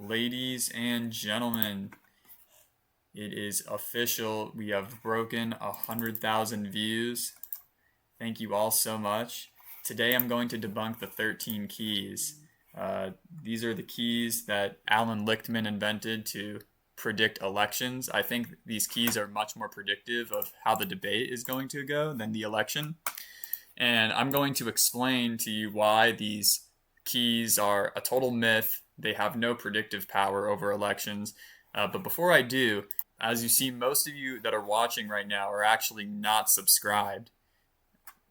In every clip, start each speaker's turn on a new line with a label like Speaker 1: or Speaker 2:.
Speaker 1: Ladies and gentlemen, it is official. We have broken 100,000 views. Thank you all so much. Today I'm going to debunk the 13 keys. These are the keys that Alan Lichtman invented to predict elections. I think these keys are much more predictive of how the debate is going to go than the election. And I'm going to explain to you why these keys are a total myth. They have no predictive power over elections. But before I do, as you see, most of you that are watching right now are actually not subscribed.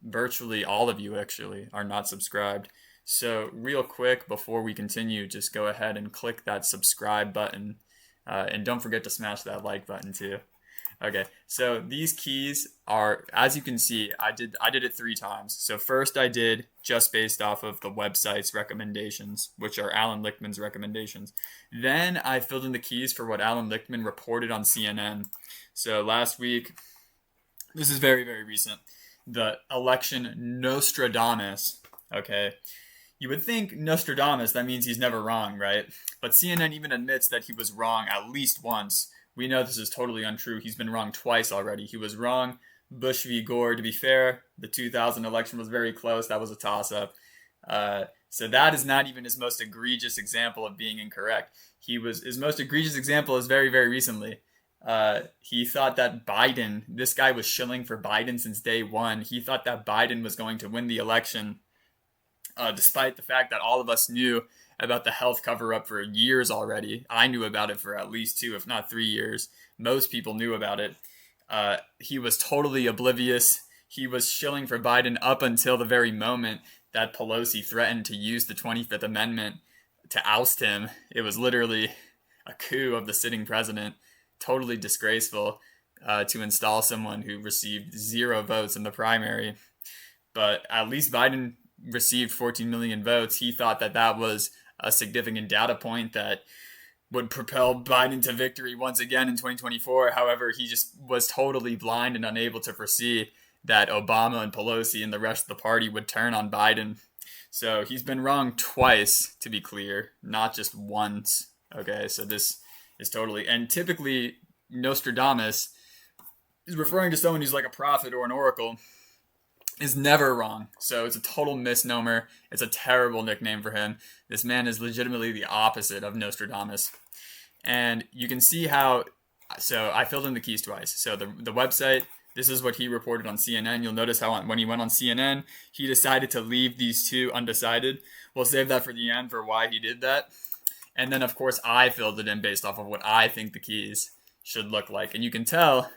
Speaker 1: Virtually all of you actually are not subscribed. So real quick, before we continue, just go ahead and click that subscribe button. And don't forget to smash that like button too. Okay, so these keys are, as you can see, I did it 3 times. So first I did just based off of the website's recommendations, which are Alan Lichtman's recommendations. Then I filled in the keys for what Alan Lichtman reported on CNN. So last week, this is very, very recent, the election Nostradamus, okay? You would think Nostradamus, that means he's never wrong, right? But CNN even admits that he was wrong at least once. We know this is totally untrue. He's been wrong twice already. He was wrong. Bush v. Gore, to be fair, the 2000 election was very close. That was a toss-up. So that is not even his most egregious example of being incorrect. His most egregious example is very, very recently. He thought that Biden, this guy was shilling for Biden since day one. He thought that Biden was going to win the election, despite the fact that all of us knew about the health cover-up for years already. I knew about it for at least 2, if not 3 years. Most people knew about it. He was totally oblivious. He was shilling for Biden up until the very moment that Pelosi threatened to use the 25th Amendment to oust him. It was literally a coup of the sitting president. Totally disgraceful to install someone who received 0 votes in the primary. But at least Biden received 14 million votes. He thought that that was a significant data point that would propel Biden to victory once again in 2024. However, he just was totally blind and unable to foresee that Obama and Pelosi and the rest of the party would turn on Biden. So he's been wrong twice, to be clear, not just once. Okay, so this is totally... And typically, Nostradamus is referring to someone who's like a prophet or an oracle, is never wrong. So it's a total misnomer. It's a terrible nickname for him. This man is legitimately the opposite of Nostradamus. And you can see how, so I filled in the keys twice. So the website, this is what he reported on CNN. You'll notice how when he went on CNN, he decided to leave these 2 undecided. We'll save that for the end for why he did that. And then of course I filled it in based off of what I think the keys should look like. And you can tell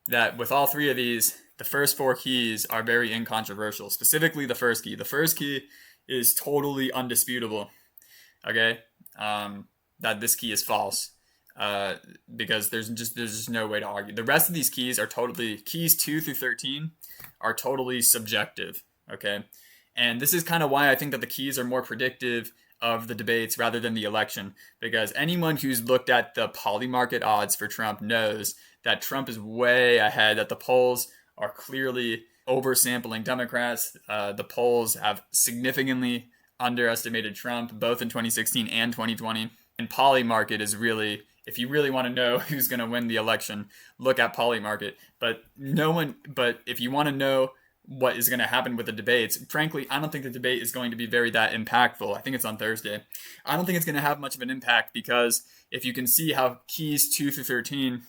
Speaker 1: that with all 3 of these, the first 4 keys are very incontroversial. Specifically the first key. The first key is totally undisputable. Okay? That this key is false. Because there's just no way to argue. The rest of these keys are totally... Keys 2 through 13 are totally subjective. Okay? And this is kind of why I think that the keys are more predictive of the debates rather than the election. Because anyone who's looked at the polymarket odds for Trump knows that Trump is way ahead, that the polls are clearly oversampling Democrats. The polls have significantly underestimated Trump, both in 2016 and 2020. And Polymarket is really, if you really want to know who's going to win the election, look at Polymarket. But if you want to know what is going to happen with the debates, frankly, I don't think the debate is going to be that impactful. I think it's on Thursday. I don't think it's going to have much of an impact because if you can see how keys 2 through 13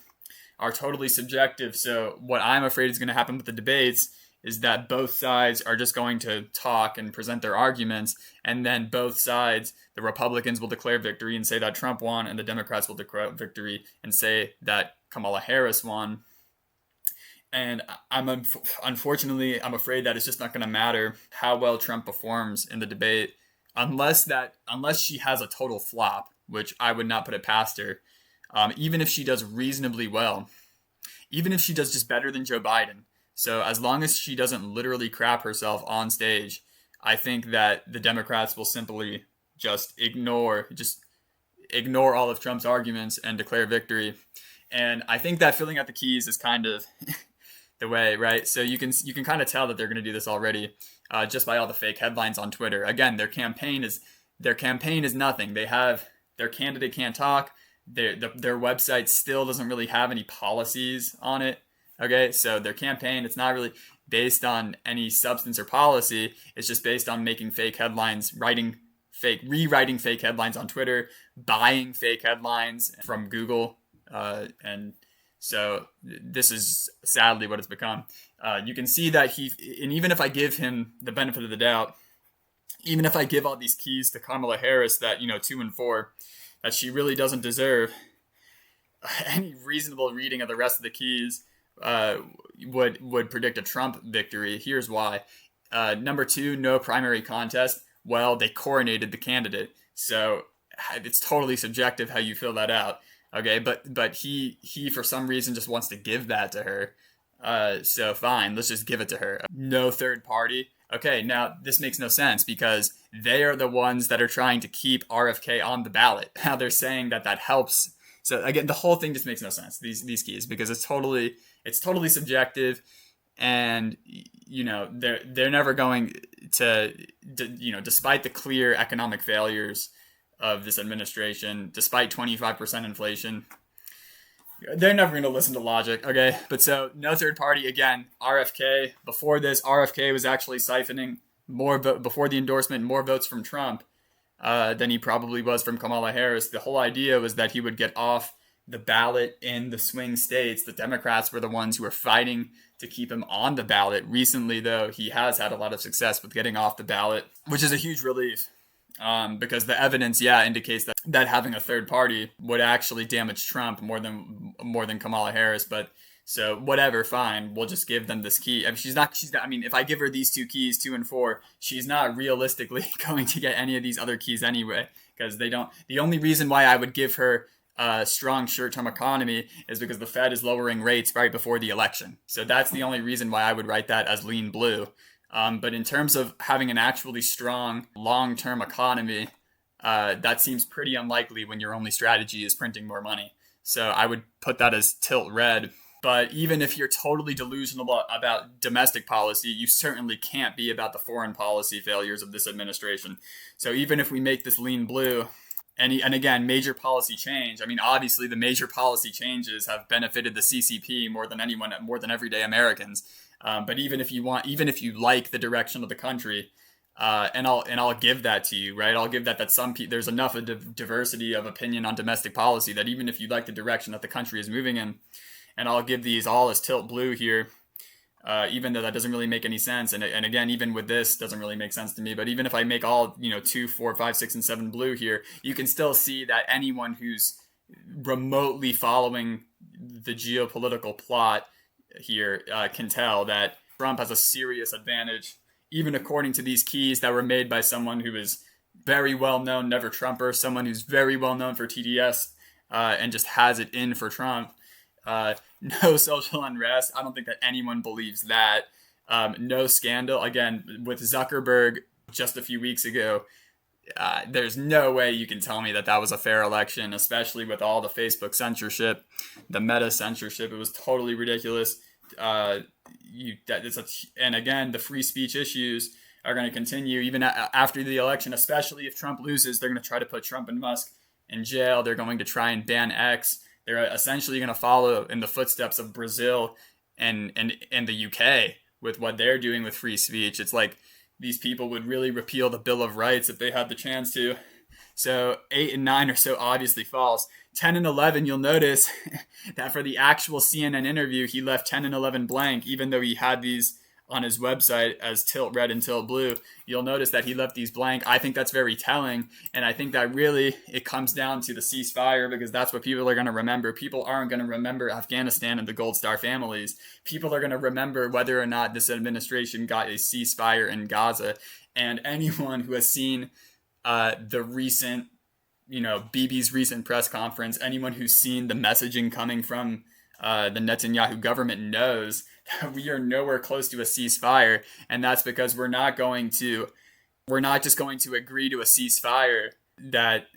Speaker 1: are totally subjective. So what I'm afraid is going to happen with the debates is that both sides are just going to talk and present their arguments, and then both sides, the Republicans will declare victory and say that Trump won, and the Democrats will declare victory and say that Kamala Harris won. And unfortunately, I'm afraid that it's just not going to matter how well Trump performs in the debate unless she has a total flop, which I would not put it past her. Even if she does reasonably well, even if she does just better than Joe Biden. So as long as she doesn't literally crap herself on stage, I think that the Democrats will simply just ignore all of Trump's arguments and declare victory. And I think that filling out the keys is kind of the way, right? So you can kind of tell that they're going to do this already, just by all the fake headlines on Twitter. Again, their campaign is nothing. They have their candidate can't talk. Their website still doesn't really have any policies on it. Okay, so their campaign, it's not really based on any substance or policy. It's just based on making fake headlines, rewriting fake headlines on Twitter, buying fake headlines from Google, and so this is sadly what it's become. You can see that and even if I give him the benefit of the doubt, even if I give all these keys to Kamala Harris that, 2 and 4, that she really doesn't deserve, any reasonable reading of the rest of the keys would predict a Trump victory. Here's why. Number 2, no primary contest. Well, they coronated the candidate, so it's totally subjective how you fill that out. Okay, but he for some reason just wants to give that to her. So fine, let's just give it to her. No third party. Okay, now this makes no sense because they are the ones that are trying to keep RFK on the ballot. Now they're saying that helps. So again, the whole thing just makes no sense. These keys, because it's totally subjective, and they're never going to despite the clear economic failures of this administration, despite 25% inflation, they're never going to listen to logic, okay? But so, no third party. Again, RFK, before this, RFK was actually siphoning before the endorsement, more votes from Trump than he probably was from Kamala Harris. The whole idea was that he would get off the ballot in the swing states. The Democrats were the ones who were fighting to keep him on the ballot. Recently, though, he has had a lot of success with getting off the ballot, which is a huge relief. Because the evidence, indicates that having a third party would actually damage Trump more than Kamala Harris. But so whatever, fine, we'll just give them this key. I mean, she's not. I mean, if I give her these 2 keys, 2 and 4, she's not realistically going to get any of these other keys anyway, because they don't. The only reason why I would give her a strong short-term economy is because the Fed is lowering rates right before the election. So that's the only reason why I would write that as lean blue. But in terms of having an actually strong long-term economy, that seems pretty unlikely when your only strategy is printing more money. So I would put that as tilt red. But even if you're totally delusional about domestic policy, you certainly can't be about the foreign policy failures of this administration. So even if we make this lean blue, and again, major policy change. I mean, obviously the major policy changes have benefited the CCP more than everyday Americans. But even if you like the direction of the country, and I'll give that to you, right? I'll give that there's enough of diversity of opinion on domestic policy that even if you like the direction that the country is moving in, and I'll give these all as tilt blue here, even though that doesn't really make any sense. And again, even with this, doesn't really make sense to me. But even if I make all 2, 4, 5, 6, and 7 blue here, you can still see that anyone who's remotely following the geopolitical plot here can tell that Trump has a serious advantage, even according to these keys that were made by someone who is very well known, never Trumper, someone who's very well known for TDS, and just has it in for Trump. No social unrest. I don't think that anyone believes that. No scandal. Again, with Zuckerberg just a few weeks ago, there's no way you can tell me that was a fair election, especially with all the Facebook censorship, the Meta censorship. It was totally ridiculous. And again, the free speech issues are going to continue even after the election, especially if Trump loses. They're going to try to put Trump and Musk in jail. They're going to try and ban X. They're essentially going to follow in the footsteps of Brazil and the UK with what they're doing with free speech. It's like these people would really repeal the Bill of Rights if they had the chance to. So 8 and 9 are so obviously false. 10 and 11, you'll notice that for the actual CNN interview, he left 10 and 11 blank, even though he had these on his website as tilt red and tilt blue. You'll notice that he left these blank. I think that's very telling, and I think that really it comes down to the ceasefire, because that's what people are going to remember. People aren't going to remember Afghanistan and the Gold Star families. People are going to remember whether or not this administration got a ceasefire in Gaza. And anyone who has seen the recent, Bibi's recent press conference, anyone who's seen the messaging coming from the Netanyahu government knows that we are nowhere close to a ceasefire. And that's because we're not just going to agree to a ceasefire that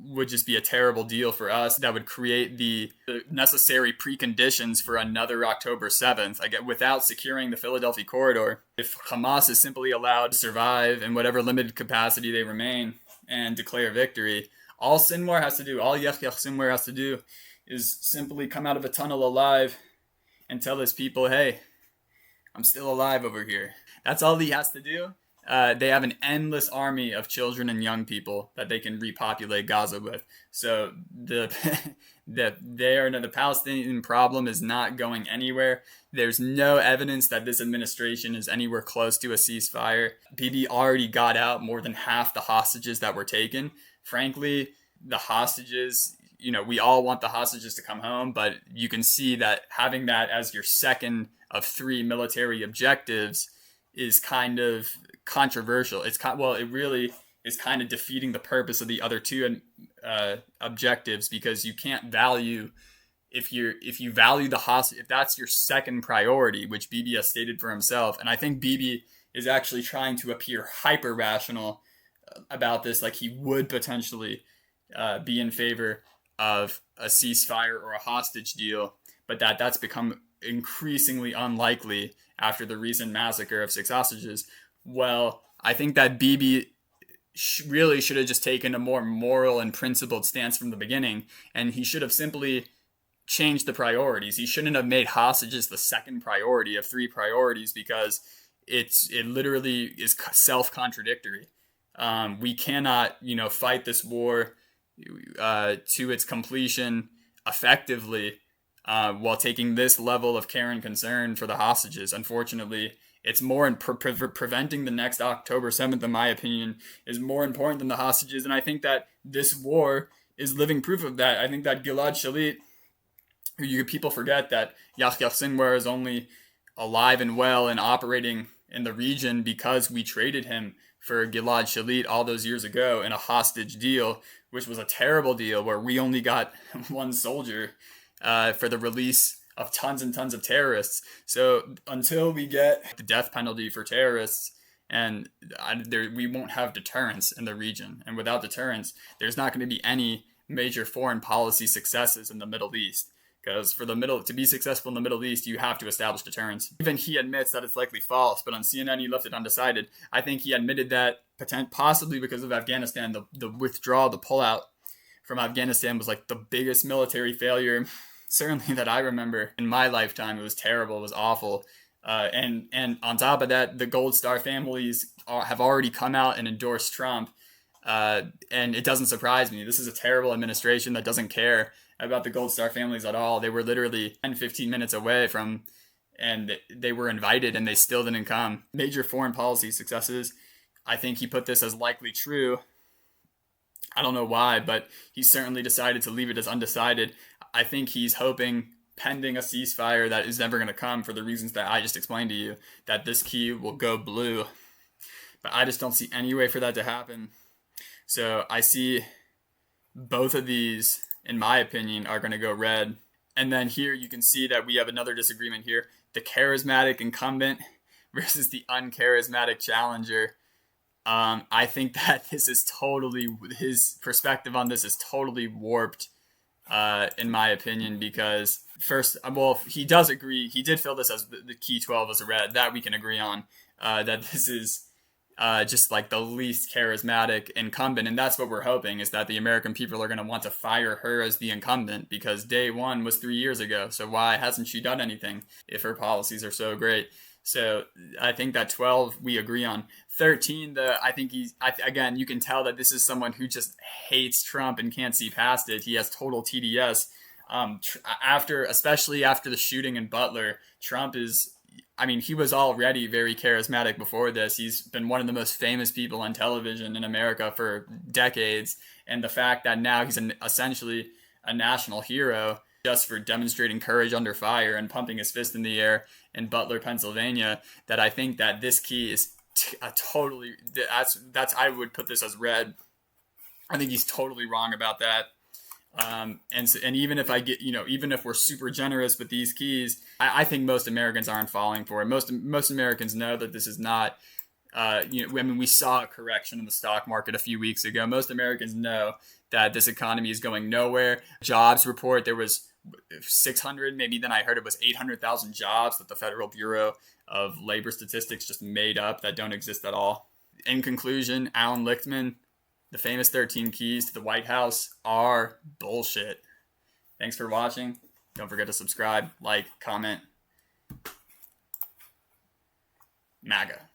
Speaker 1: would just be a terrible deal for us, that would create the necessary preconditions for another October 7th. Without securing the Philadelphia corridor, if Hamas is simply allowed to survive in whatever limited capacity they remain and declare victory, All Yaki Sinwar has to do is simply come out of a tunnel alive and tell his people, hey, I'm still alive over here. That's all he has to do. They have an endless army of children and young people that they can repopulate Gaza with. So the Palestinian problem is not going anywhere. There's no evidence that this administration is anywhere close to a ceasefire. Bibi already got out more than half the hostages that were taken. Frankly, the hostages, we all want the hostages to come home, but you can see that having that as your second of 3 military objectives is kind of controversial. It really is kind of defeating the purpose of the other 2 objectives, because you can't value, if you value the hostage, if that's your second priority, which Bibi has stated for himself, and I think Bibi is actually trying to appear hyper rational about this, like he would potentially be in favor of a ceasefire or a hostage deal, but that's become increasingly unlikely after the recent massacre of 6 hostages. Well, I think that Bibi really should have just taken a more moral and principled stance from the beginning, and he should have simply changed the priorities. He shouldn't have made hostages the second priority of 3 priorities, because it literally is self-contradictory. We cannot, fight this war to its completion effectively while taking this level of care and concern for the hostages. Unfortunately, it's more in preventing the next October 7th, in my opinion, is more important than the hostages. And I think that this war is living proof of that. I think that Gilad Shalit, people forget that Yaki Sinwar is only alive and well and operating in the region because we traded him for Gilad Shalit all those years ago in a hostage deal, which was a terrible deal where we only got 1 soldier for the release of tons and tons of terrorists. So until we get the death penalty for terrorists, and we won't have deterrence in the region. And without deterrence, there's not going to be any major foreign policy successes in the Middle East. Because to be successful in the Middle East, you have to establish deterrence. Even he admits that it's likely false, but on CNN he left it undecided. I think he admitted that possibly because of Afghanistan, the withdrawal, the pullout from Afghanistan was like the biggest military failure, certainly that I remember in my lifetime. It was terrible. It was awful. And on top of that, the Gold Star families have already come out and endorsed Trump. And it doesn't surprise me. This is a terrible administration that doesn't care about the Gold Star families at all. They were literally 10-15 minutes away from, and they were invited and they still didn't come. Major foreign policy successes. I think he put this as likely true. I don't know why, but he certainly decided to leave it as undecided. I think he's hoping, pending a ceasefire that is never going to come for the reasons that I just explained to you, that this key will go blue. But I just don't see any way for that to happen. So I see both of these, in my opinion, are going to go red. And then here you can see that we have another disagreement here. The charismatic incumbent versus the uncharismatic challenger. I think that his perspective on this is totally warped, in my opinion, because first, he does agree. He did fill this as the key 12 as a red. That we can agree on, that this is just like the least charismatic incumbent. And that's what we're hoping, is that the American people are going to want to fire her as the incumbent, because day one was 3 years ago. So why hasn't she done anything if her policies are so great? So I think that 12 we agree on. 13, I think again, you can tell that this is someone who just hates Trump and can't see past it. He has total TDS. Especially after the shooting in Butler, Trump is, he was already very charismatic before this. He's been one of the most famous people on television in America for decades. And the fact that now he's essentially a national hero just for demonstrating courage under fire and pumping his fist in the air in Butler, Pennsylvania, that I think that this key is I would put this as red. I think he's totally wrong about that. And even if even if we're super generous with these keys, I think most Americans aren't falling for it. Most Americans know that this is not, we saw a correction in the stock market a few weeks ago. Most Americans know that this economy is going nowhere. Jobs report, there was 600, maybe then I heard it was 800,000 jobs that the Federal Bureau of Labor Statistics just made up that don't exist at all. In conclusion, Alan Lichtman, The famous 13 keys to the White House are bullshit. Thanks for watching. Don't forget to subscribe, like, comment. MAGA.